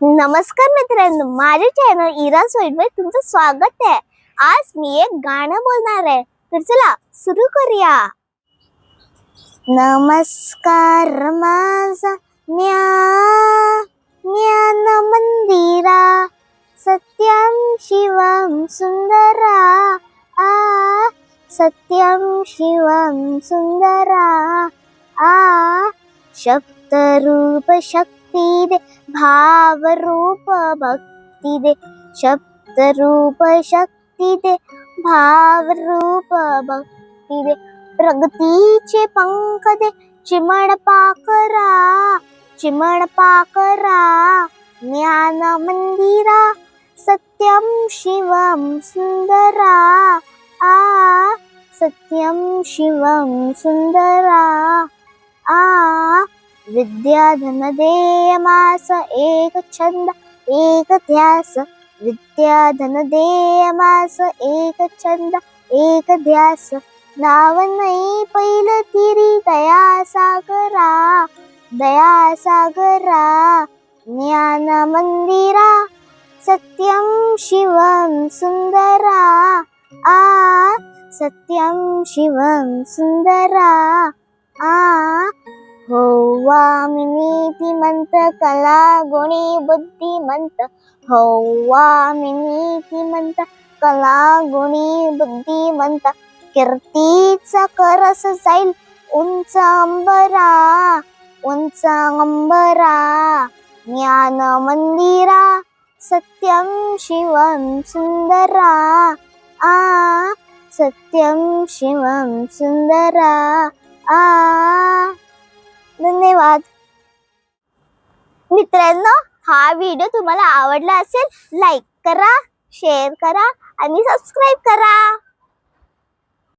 नमस्कार मित्रांनो, माझे चॅनल इरा सोईमध्ये तुमचं स्वागत आहे। आज मी एक गाणं बोलणार आहे, तर चला सुरू करूया। नमस्कार माझा ज्ञान मंदिरा, सत्यम शिवम सुंदरा, सत्यम शिवम सुंदरा, शब्द रूप शक्ति दे, भाव रूप भक्ति दे, शब्द रूप शक्ति दे, भाव रूप भक्ति दे, प्रगतीचे पंख दे, चिमण पाखरा, चिमण पाखरा, ज्ञान मंदिरा, सत्यम शिवम सुंदरा, सत्यम शिवम सुंदरा, विद्या धन देय मास, एक छंद एक ध्यास, विद्या धन देय मास, एक छंद एक ध्यास, नाव नाही पहिलं तिरी, दया सागरा, दया सागरा, ज्ञान मंदिरा, सत्यम शिवम सुंदरा, सत्यम शिवम सुंदरा, होवा नीतिमंत, कला गुणी बुद्धिमंत, होवा नीतिमंत, कला गुणी बुद्धिमंत, कीर्तीचा करस जाईल उंच अंबरा, उंच अंबरा, ज्ञान मंदिरा, सत्यम शिवम सुंदरा, सत्यम शिवम सुंदरा, धन्यवाद मित्रांनो। हा व्हिडिओ तुम्हाला आवडला असेल, लाईक करा, शेअर करा आणि सबस्क्राईब करा।